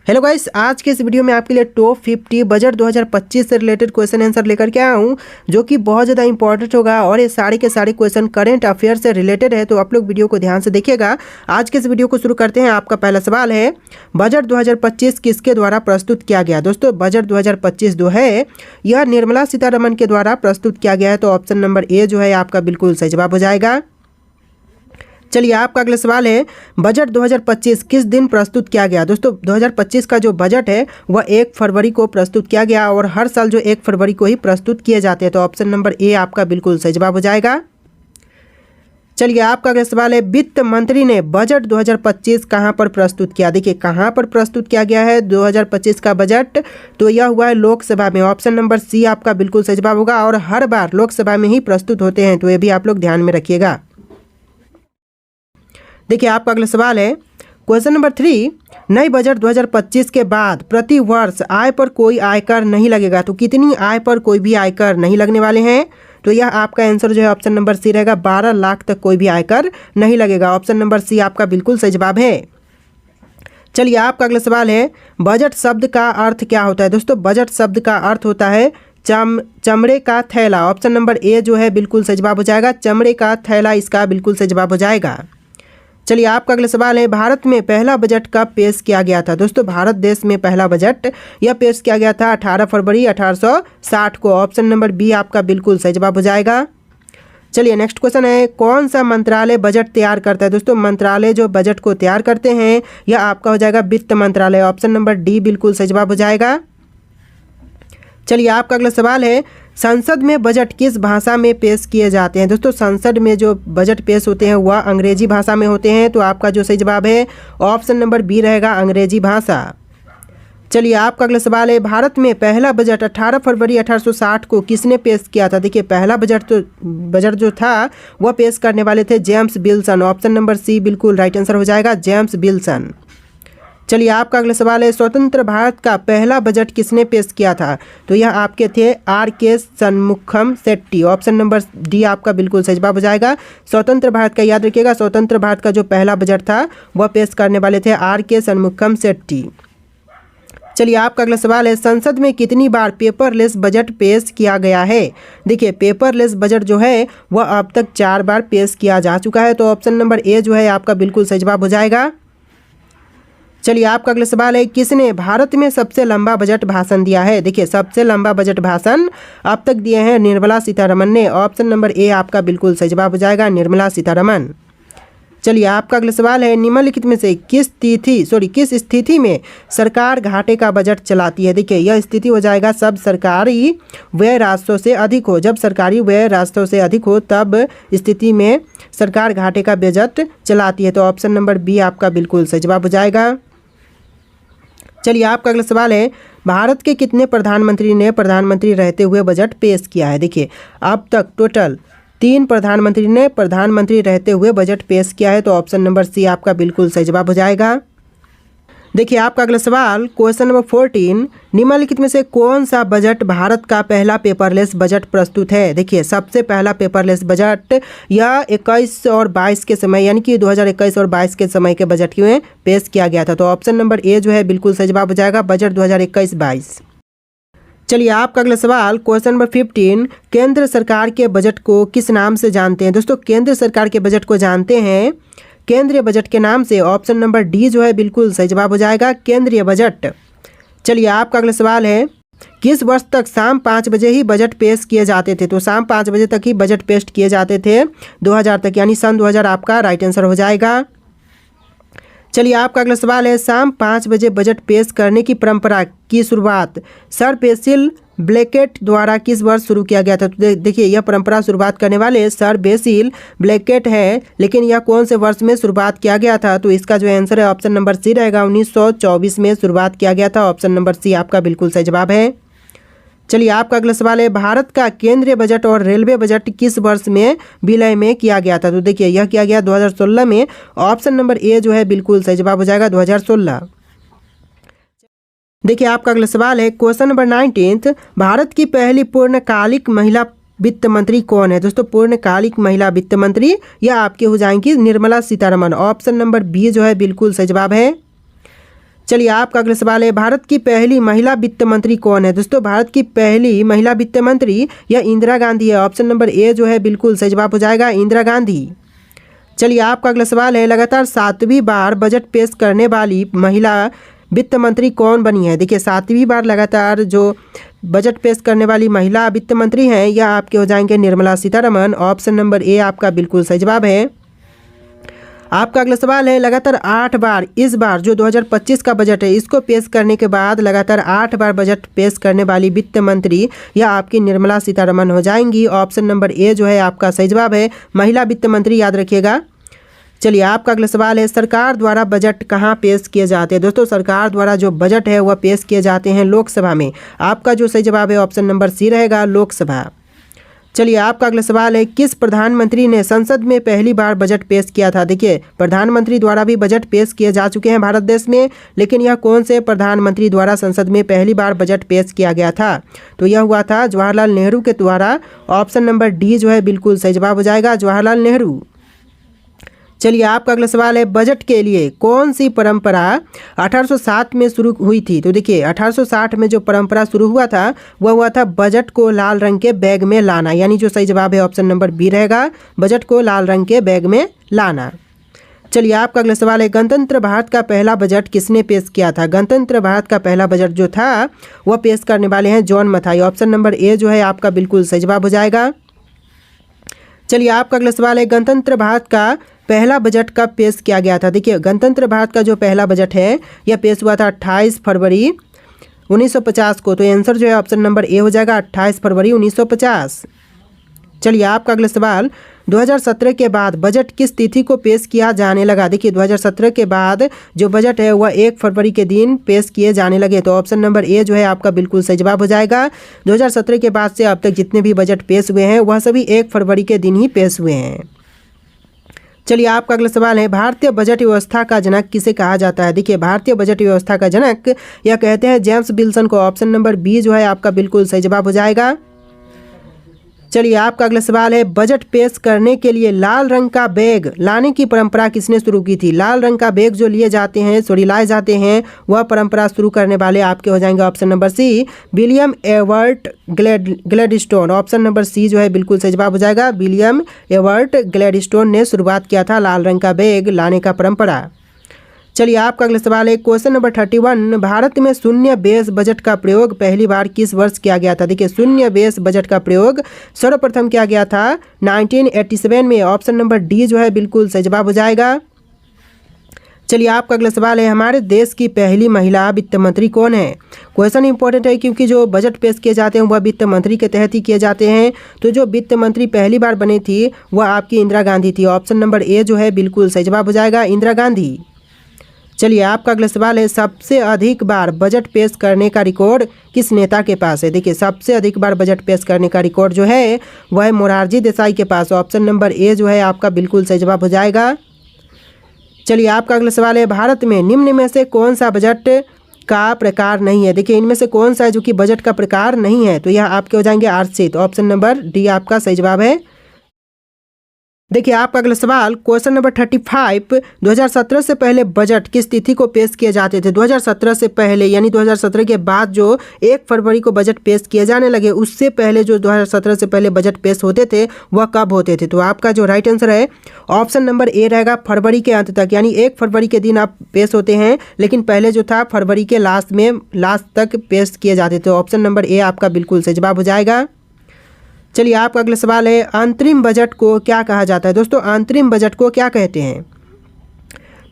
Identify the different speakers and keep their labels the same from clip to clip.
Speaker 1: Hello guys, आज के इस वीडियो में आपके लिए टॉप 50 बजट 2025 से रिलेटेड क्वेश्चन आंसर लेकर के आया हूं, जो कि बहुत ज़्यादा इंपॉर्टेंट होगा और ये सारे के सारे क्वेश्चन करंट अफेयर से रिलेटेड है। तो आप लोग वीडियो को ध्यान से देखिएगा। आज के इस वीडियो को शुरू करते हैं। आपका पहला सवाल है, बजट 2025 किसके द्वारा प्रस्तुत किया गया? दोस्तों, बजट 2025 जो है यह निर्मला सीतारमण के द्वारा प्रस्तुत किया गया है। तो ऑप्शन नंबर ए जो है आपका बिल्कुल सही जवाब हो जाएगा। चलिए, आपका अगला सवाल है, बजट 2025 किस दिन प्रस्तुत किया गया? दोस्तों, 2025 का जो बजट है वह 1 फरवरी को प्रस्तुत किया गया और हर साल जो 1 फरवरी को ही प्रस्तुत किए जाते हैं। तो ऑप्शन नंबर ए आपका बिल्कुल सही जवाब हो जाएगा। चलिए, आपका अगला सवाल है, वित्त मंत्री ने बजट 2025 कहां पर प्रस्तुत किया? देखिए, कहां पर प्रस्तुत किया गया है 2025 का बजट? तो यह हुआ है लोकसभा में। ऑप्शन नंबर सी आपका बिल्कुल सही जवाब होगा और हर बार लोकसभा में ही प्रस्तुत होते हैं, तो ये भी आप लोग ध्यान में रखिएगा। देखिए, आपका अगला सवाल है, क्वेश्चन नंबर 3, नई बजट 2025 के बाद प्रति वर्ष आय पर कोई आयकर नहीं लगेगा। तो कितनी आय पर कोई भी आयकर नहीं लगने वाले हैं? तो यह आपका आंसर जो है ऑप्शन नंबर सी रहेगा, 12 लाख तक कोई भी आयकर नहीं लगेगा। ऑप्शन नंबर सी आपका बिल्कुल सही जवाब है। चलिए, आपका अगला सवाल है, बजट शब्द का अर्थ क्या होता है? दोस्तों, बजट शब्द का अर्थ होता है चमड़े का थैला। ऑप्शन नंबर ए जो है बिल्कुल सही जवाब हो जाएगा। चमड़े का थैला इसका बिल्कुल सही जवाब हो जाएगा। चलिए, आपका अगला सवाल है, भारत में पहला बजट कब पेश किया गया था? दोस्तों, भारत देश में पहला बजट यह पेश किया गया था 18 फरवरी 1860 को। ऑप्शन नंबर बी आपका बिल्कुल सही जवाब हो जाएगा। चलिए, नेक्स्ट क्वेश्चन है, कौन सा मंत्रालय बजट तैयार करता है? दोस्तों, मंत्रालय जो बजट को तैयार करते हैं यह आपका हो जाएगा वित्त मंत्रालय। ऑप्शन नंबर डी बिल्कुल सही जवाब हो जाएगा। चलिए, आपका अगला सवाल है, संसद में बजट किस भाषा में पेश किए जाते हैं? दोस्तों, संसद में जो बजट पेश होते हैं वह अंग्रेजी भाषा में होते हैं। तो आपका जो सही जवाब है ऑप्शन नंबर बी रहेगा, अंग्रेजी भाषा। चलिए, आपका अगला सवाल है, भारत में पहला बजट 18 फरवरी 1860 को किसने पेश किया था? देखिए, पहला बजट जो था वह पेश करने वाले थे James Wilson. Option number C बिल्कुल राइट आंसर हो जाएगा, जेम्स विल्सन। चलिए, आपका अगला सवाल है, स्वतंत्र भारत का पहला बजट किसने पेश किया था? तो यह आपके थे R K. Shanmukham Chetty. Option number D आपका बिल्कुल सही जवाब हो जाएगा। स्वतंत्र भारत का याद रखिएगा, स्वतंत्र भारत का जो पहला बजट था वह पेश करने वाले थे आर.के. शनमुखम शेट्टी। चलिए, आपका अगला सवाल है, संसद में कितनी बार पेपरलेस बजट पेश किया गया है? देखिए, पेपरलेस बजट जो है वह अब तक 4 बार पेश किया जा चुका है। तो ऑप्शन नंबर ए जो है आपका बिल्कुल सही जवाब हो जाएगा। चलिए, आपका अगला सवाल है, किसने भारत में सबसे लंबा बजट भाषण दिया है? देखिए, सबसे लंबा बजट भाषण अब तक दिए हैं निर्मला सीतारमण ने। ऑप्शन नंबर ए आपका बिल्कुल सही जवाब हो जाएगा, निर्मला सीतारमण। चलिए, आपका अगला सवाल है, निम्नलिखित में से किस स्थिति में सरकार घाटे का बजट चलाती है? देखिए, यह स्थिति हो जाएगा सब सरकारी व्यय राजस्व से अधिक हो। जब सरकारी व्यय राजस्व से अधिक हो तब स्थिति में सरकार घाटे का बजट चलाती है। तो ऑप्शन नंबर बी आपका बिल्कुल सही जवाब हो जाएगा। चलिए, आपका अगला सवाल है, भारत के कितने प्रधानमंत्री ने प्रधानमंत्री रहते हुए बजट पेश किया है? देखिए, अब तक टोटल 3 प्रधानमंत्री ने प्रधानमंत्री रहते हुए बजट पेश किया है। तो ऑप्शन नंबर सी आपका बिल्कुल सही जवाब हो जाएगा। देखिए, आपका अगला सवाल, क्वेश्चन नंबर 14, निम्नलिखित में से कौन सा बजट भारत का पहला पेपरलेस बजट प्रस्तुत है? देखिए, सबसे पहला पेपरलेस बजट यह 21 और 22 के समय, यानी कि 2021 और 22 के समय के बजट में पेश किया गया था। तो ऑप्शन नंबर ए जो है बिल्कुल सही जवाब हो जाएगा, बजट 2021-22। चलिए, आपका अगला सवाल, क्वेश्चन नंबर 15, केंद्र सरकार के बजट को किस नाम से जानते हैं? दोस्तों, केंद्र सरकार के बजट को जानते हैं केंद्रीय बजट के नाम से। ऑप्शन नंबर डी जो है बिल्कुल सही जवाब हो जाएगा, केंद्रीय बजट। चलिए, आपका अगला सवाल है, किस वर्ष तक शाम 5 बजे ही बजट पेश किए जाते थे? तो शाम 5 बजे तक ही बजट पेश किए जाते थे 2000 तक, यानी सन 2000 आपका राइट आंसर हो जाएगा। चलिए, आपका अगला सवाल है, शाम 5 बजे बजट पेश करने की परंपरा की शुरुआत सर बेसिल ब्लैकेट द्वारा किस वर्ष शुरू किया गया था? तो देखिए, यह परंपरा शुरुआत करने वाले सर बेसिल ब्लैकेट है, लेकिन यह कौन से वर्ष में शुरुआत किया गया था? तो इसका जो आंसर है ऑप्शन नंबर सी रहेगा, 1924 में शुरुआत किया गया था। ऑप्शन नंबर सी आपका बिल्कुल सही जवाब है। चलिए, आपका अगला सवाल है, भारत का केंद्रीय बजट और रेलवे बजट किस वर्ष में विलय में किया गया था? तो देखिए, यह किया गया 2016 में। ऑप्शन नंबर ए जो है बिल्कुल सही जवाब हो जाएगा, 2016। देखिए, आपका अगला सवाल है, क्वेश्चन नंबर 19, भारत की पहली पूर्णकालिक महिला वित्त मंत्री कौन है? दोस्तों, पूर्णकालिक महिला वित्त मंत्री यह आपके हो जाएंगी Nirmala Sitharaman. Option number B जो है बिल्कुल सही जवाब है। चलिए आपका अगला सवाल है, भारत की पहली महिला वित्त मंत्री कौन है? दोस्तों भारत की पहली महिला वित्त मंत्री यह इंदिरा गांधी है। ऑप्शन नंबर ए जो है बिल्कुल सही जवाब हो जाएगा, इंदिरा गांधी। चलिए आपका अगला सवाल है, लगातार 7वीं बार बजट पेश करने वाली महिला वित्त मंत्री कौन बनी है? देखिए 7वीं बार लगातार जो बजट पेश करने वाली महिला वित्त मंत्री हैं यह आपके हो जाएंगे Nirmala Sitharaman. Option number A आपका बिल्कुल सही जवाब है। आपका अगला सवाल है, लगातार 8 बार इस बार जो 2025 का बजट है इसको पेश करने के बाद लगातार 8 बार बजट पेश करने वाली वित्त मंत्री या आपकी निर्मला सीतारमण हो जाएंगी। ऑप्शन नंबर ए जो है आपका सही जवाब है, महिला वित्त मंत्री याद रखिएगा। चलिए आपका अगला सवाल है, सरकार द्वारा बजट कहाँ पेश किए जाते हैं? दोस्तों सरकार द्वारा जो बजट है वह पेश किए जाते हैं लोकसभा में। आपका जो सही जवाब है ऑप्शन नंबर सी रहेगा, लोकसभा। चलिए आपका अगला सवाल है, किस प्रधानमंत्री ने संसद में पहली बार बजट पेश किया था? देखिए प्रधानमंत्री द्वारा भी बजट पेश किए जा चुके हैं भारत देश में, लेकिन यह कौन से प्रधानमंत्री द्वारा संसद में पहली बार बजट पेश किया गया था? तो यह हुआ था जवाहरलाल नेहरू के द्वारा। ऑप्शन नंबर डी जो है बिल्कुल सही जवाब हो जाएगा, जवाहरलाल नेहरू। चलिए आपका अगला सवाल है, बजट के लिए कौन सी परंपरा 1860 में शुरू हुई थी? तो देखिए 1860 में जो परंपरा शुरू हुआ था वह हुआ था बजट को लाल रंग के बैग में लाना, यानी जो सही जवाब है ऑप्शन नंबर बी रहेगा, बजट को लाल रंग के बैग में लाना। चलिए आपका अगला सवाल है, गणतंत्र भारत का पहला बजट किसने पेश किया था? गणतंत्र भारत का पहला बजट जो था वह पेश करने वाले हैं John Mathai. Option number A जो है आपका बिल्कुल सही जवाब हो जाएगा। चलिए आपका अगला सवाल है, गणतंत्र भारत का पहला बजट कब पेश किया गया था? देखिए गणतंत्र भारत का जो पहला बजट है यह पेश हुआ था 28 फरवरी 1950 को। तो आंसर जो है ऑप्शन नंबर ए हो जाएगा, 28 फरवरी 1950। चलिए आपका अगला सवाल, 2017 के बाद बजट किस तिथि को पेश किया जाने लगा? देखिए 2017 के बाद जो बजट है वह 1 फरवरी के दिन पेश किए जाने लगे। तो ऑप्शन नंबर ए जो है आपका बिल्कुल सही जवाब हो जाएगा। 2017 के बाद से अब तक जितने भी बजट पेश हुए हैं वह सभी 1 फरवरी के दिन ही पेश हुए हैं। चलिए आपका अगला सवाल है, भारतीय बजट व्यवस्था का जनक किसे कहा जाता है? देखिए भारतीय बजट व्यवस्था का जनक यह कहते हैं जेम्स विल्सन को। ऑप्शन नंबर बी जो है आपका बिल्कुल सही जवाब हो जाएगा। चलिए आपका अगला सवाल है, बजट पेश करने के लिए लाल रंग का बैग लाने की परंपरा किसने शुरू की थी? लाल रंग का बैग जो लिए जाते हैं लाए जाते हैं वह परंपरा शुरू करने वाले आपके हो जाएंगे option number C, William Ewart Gladstone. Option number C जो है बिल्कुल सही जवाब हो जाएगा, विलियम एवर्ट ग्लैडस्टोन ने शुरुआत किया था लाल रंग का बैग लाने का परंपरा। चलिए आपका अगला सवाल है, क्वेश्चन नंबर 31, भारत में शून्य बेस बजट का प्रयोग पहली बार किस वर्ष किया गया था? देखिए शून्य बेस बजट का प्रयोग सर्वप्रथम किया गया था 1987 में। ऑप्शन नंबर डी जो है बिल्कुल सही जवाब हो जाएगा। चलिए आपका अगला सवाल है, हमारे देश की पहली महिला वित्त मंत्री कौन है? क्वेश्चन इंपॉर्टेंट है क्योंकि जो बजट पेश किए जाते हैं वह वित्त मंत्री के तहत ही किए जाते हैं। तो जो वित्त मंत्री पहली बार बनी थी वह आपकी इंदिरा गांधी थी। ऑप्शन नंबर ए जो है बिल्कुल सही जवाब हो जाएगा, इंदिरा गांधी। चलिए आपका अगला सवाल है, सबसे अधिक बार बजट पेश करने का रिकॉर्ड किस नेता के पास है? देखिए सबसे अधिक बार बजट पेश करने का रिकॉर्ड जो है वह है मोरारजी देसाई के पास। ऑप्शन नंबर ए जो है आपका बिल्कुल सही जवाब हो जाएगा। चलिए आपका अगला सवाल है, भारत में निम्न में से कौन सा बजट का प्रकार नहीं है? देखिए इनमें से कौन सा है जो कि बजट का प्रकार नहीं है? तो यह आपके हो जाएंगे आरक्षित। ऑप्शन नंबर डी आपका सही जवाब है। देखिए आपका अगला सवाल, क्वेश्चन नंबर 35, 2017 से पहले बजट किस तिथि को पेश किए जाते थे? 2017 से पहले यानी 2017 के बाद जो 1 फरवरी को बजट पेश किए जाने लगे उससे पहले जो 2017 से पहले बजट पेश होते थे वह कब होते थे? तो आपका जो राइट आंसर है ऑप्शन नंबर ए रहेगा, फरवरी के अंत तक, यानी 1 फरवरी के दिन आप पेश होते हैं, लेकिन पहले जो था फरवरी के लास्ट तक पेश किए जाते थे। ऑप्शन नंबर ए आपका बिल्कुल सही जवाब हो जाएगा। चलिए आपका अगला सवाल है, अंतरिम बजट को क्या कहा जाता है? दोस्तों अंतरिम बजट को क्या कहते हैं?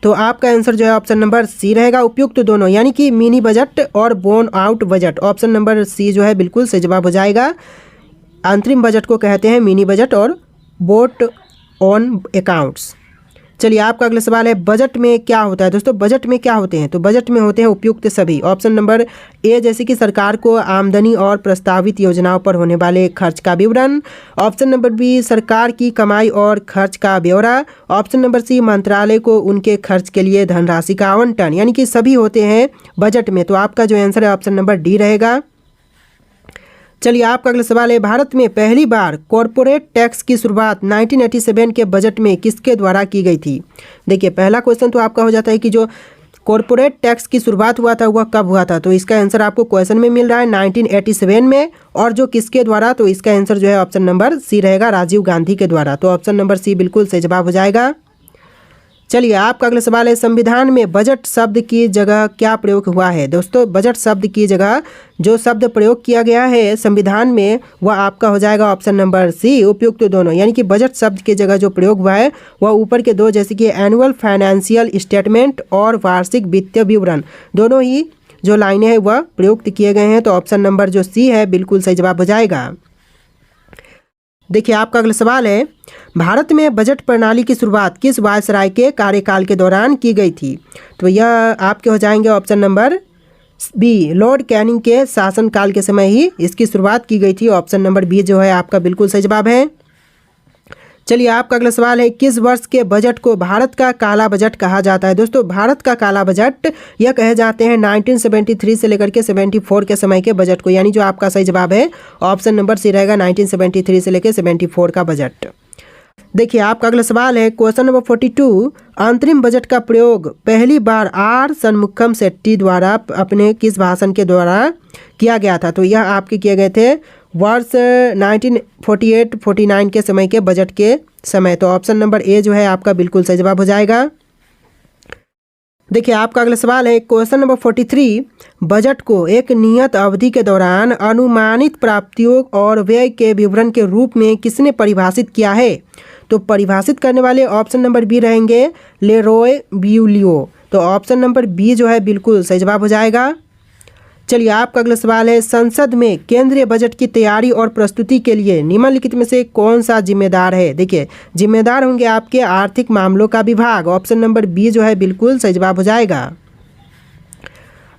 Speaker 1: तो आपका आंसर जो है ऑप्शन नंबर सी रहेगा, उपयुक्त दोनों, यानी कि मिनी बजट और bone out budget. Option number C जो है बिल्कुल सही जवाब हो जाएगा। अंतरिम बजट को कहते हैं मिनी बजट और वोट ऑन अकाउंट्स। चलिए आपका अगला सवाल है, बजट में क्या होता है? दोस्तों बजट में क्या होते हैं? तो बजट में होते हैं उपयुक्त सभी। ऑप्शन नंबर ए जैसे कि सरकार को आमदनी और प्रस्तावित योजनाओं पर होने वाले खर्च का विवरण। ऑप्शन नंबर बी सरकार की कमाई और खर्च का ब्यौरा। ऑप्शन नंबर सी मंत्रालय को उनके खर्च के लिए धनराशि का आवंटन, यानी कि सभी होते हैं बजट में। तो आपका जो आंसर है ऑप्शन नंबर डी रहेगा। चलिए आपका अगला सवाल है, भारत में पहली बार कॉरपोरेट टैक्स की शुरुआत 1987 के बजट में किसके द्वारा की गई थी? देखिए पहला क्वेश्चन तो आपका हो जाता है कि जो कॉरपोरेट टैक्स की शुरुआत हुआ था वह कब हुआ था? तो इसका आंसर आपको क्वेश्चन में मिल रहा है 1987 में। और जो किसके द्वारा? तो इसका आंसर जो है ऑप्शन नंबर सी रहेगा, राजीव गांधी के द्वारा। तो ऑप्शन नंबर सी बिल्कुल सही जवाब हो जाएगा। चलिए आपका अगला सवाल है, संविधान में बजट शब्द की जगह क्या प्रयोग हुआ है? दोस्तों बजट शब्द की जगह जो शब्द प्रयोग किया गया है संविधान में वह आपका हो जाएगा ऑप्शन नंबर सी, उपयुक्त दोनों। यानी कि बजट शब्द की जगह जो प्रयोग हुआ है वह ऊपर के दो, जैसे कि एनुअल फाइनेंशियल स्टेटमेंट और वार्षिक वित्तीय विवरण, दोनों ही जो लाइनें हैं वह प्रयुक्त किए गए हैं। तो ऑप्शन नंबर जो सी है बिल्कुल सही जवाब हो जाएगा। देखिए आपका अगला सवाल है, भारत में बजट प्रणाली की शुरुआत किस वायसराय के कार्यकाल के दौरान की गई थी? तो यह आपके हो जाएंगे option number B, Lord Canning के शासनकाल के समय ही इसकी शुरुआत की गई थी। ऑप्शन नंबर बी जो है आपका बिल्कुल सही जवाब है। चलिए आपका अगला सवाल है, किस वर्ष के बजट को भारत का काला बजट कहा जाता है? दोस्तों भारत का काला बजट यह कहे जाते हैं 1973 से लेकर के 74 के समय के बजट को। यानी जो आपका सही जवाब है ऑप्शन नंबर सी रहेगा, 1973 से लेकर 74 का बजट। देखिए आपका अगला सवाल है, क्वेश्चन नंबर 42, अंतरिम बजट का प्रयोग पहली बार आर षणमुखम शेट्टी द्वारा अपने किस भाषण के द्वारा किया गया था? तो यह आपके किए गए थे वर्ष 1948-49 के समय के बजट के समय। तो ऑप्शन नंबर ए जो है आपका बिल्कुल सही जवाब हो जाएगा। देखिए आपका अगला सवाल है, क्वेश्चन नंबर 43, बजट को एक नियत अवधि के दौरान अनुमानित प्राप्तियों और व्यय के विवरण के रूप में किसने परिभाषित किया है? तो परिभाषित करने वाले ऑप्शन नंबर बी रहेंगे, लेरॉय ब्यूलियो। तो ऑप्शन नंबर बी जो है बिल्कुल सही जवाब हो जाएगा। चलिए आपका अगला सवाल है, संसद में केंद्रीय बजट की तैयारी और प्रस्तुति के लिए निम्नलिखित में से कौन सा जिम्मेदार है? देखिए जिम्मेदार होंगे आपके आर्थिक मामलों का विभाग। ऑप्शन नंबर बी जो है बिल्कुल सही जवाब हो जाएगा।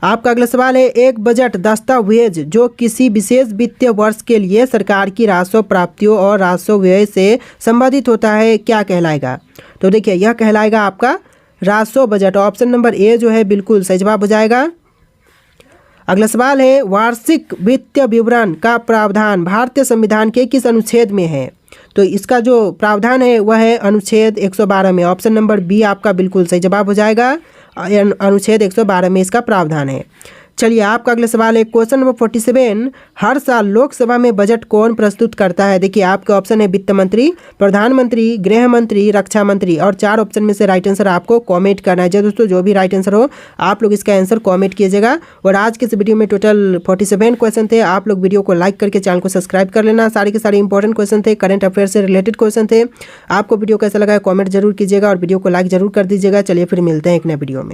Speaker 1: आपका अगला सवाल है, एक बजट दस्तावेज जो किसी विशेष वित्तीय वर्ष के लिए सरकार की राजस्व प्राप्तियों और राजस्व व्यय से संबंधित होता है क्या कहलाएगा? तो देखिए यह कहलाएगा आपका राजस्व बजट। ऑप्शन नंबर ए जो है बिल्कुल सही जवाब हो जाएगा। अगला सवाल है, वार्षिक वित्तीय विवरण का प्रावधान भारतीय संविधान के किस अनुच्छेद में है? तो इसका जो प्रावधान है वह है अनुच्छेद 112 में। ऑप्शन नंबर बी आपका बिल्कुल सही जवाब हो जाएगा, अनुच्छेद 112 में इसका प्रावधान है। चलिए आपका अगला सवाल है, क्वेश्चन नंबर 47, हर साल लोकसभा में बजट कौन प्रस्तुत करता है? देखिए आपके ऑप्शन है वित्त मंत्री, प्रधानमंत्री, गृह मंत्री, रक्षा मंत्री। और 4 ऑप्शन में से राइट आंसर आपको कमेंट करना है। दोस्तों जो भी राइट आंसर हो आप लोग इसका आंसर कमेंट कीजिएगा। और आज के इस वीडियो में टोटल 47 क्वेश्चन थे। आप लोग वीडियो को लाइक करके चैनल को सब्सक्राइब कर लेना। सारे के सारे इंपॉर्टेंट क्वेश्चन थे, करंट अफेयर से रिलेटेड क्वेश्चन थे। आपको वीडियो कैसा लगा है कॉमेंट जरूर कीजिएगा और वीडियो को लाइक जरूर कर दीजिएगा। चलिए फिर मिलते हैं एक नए वीडियो में।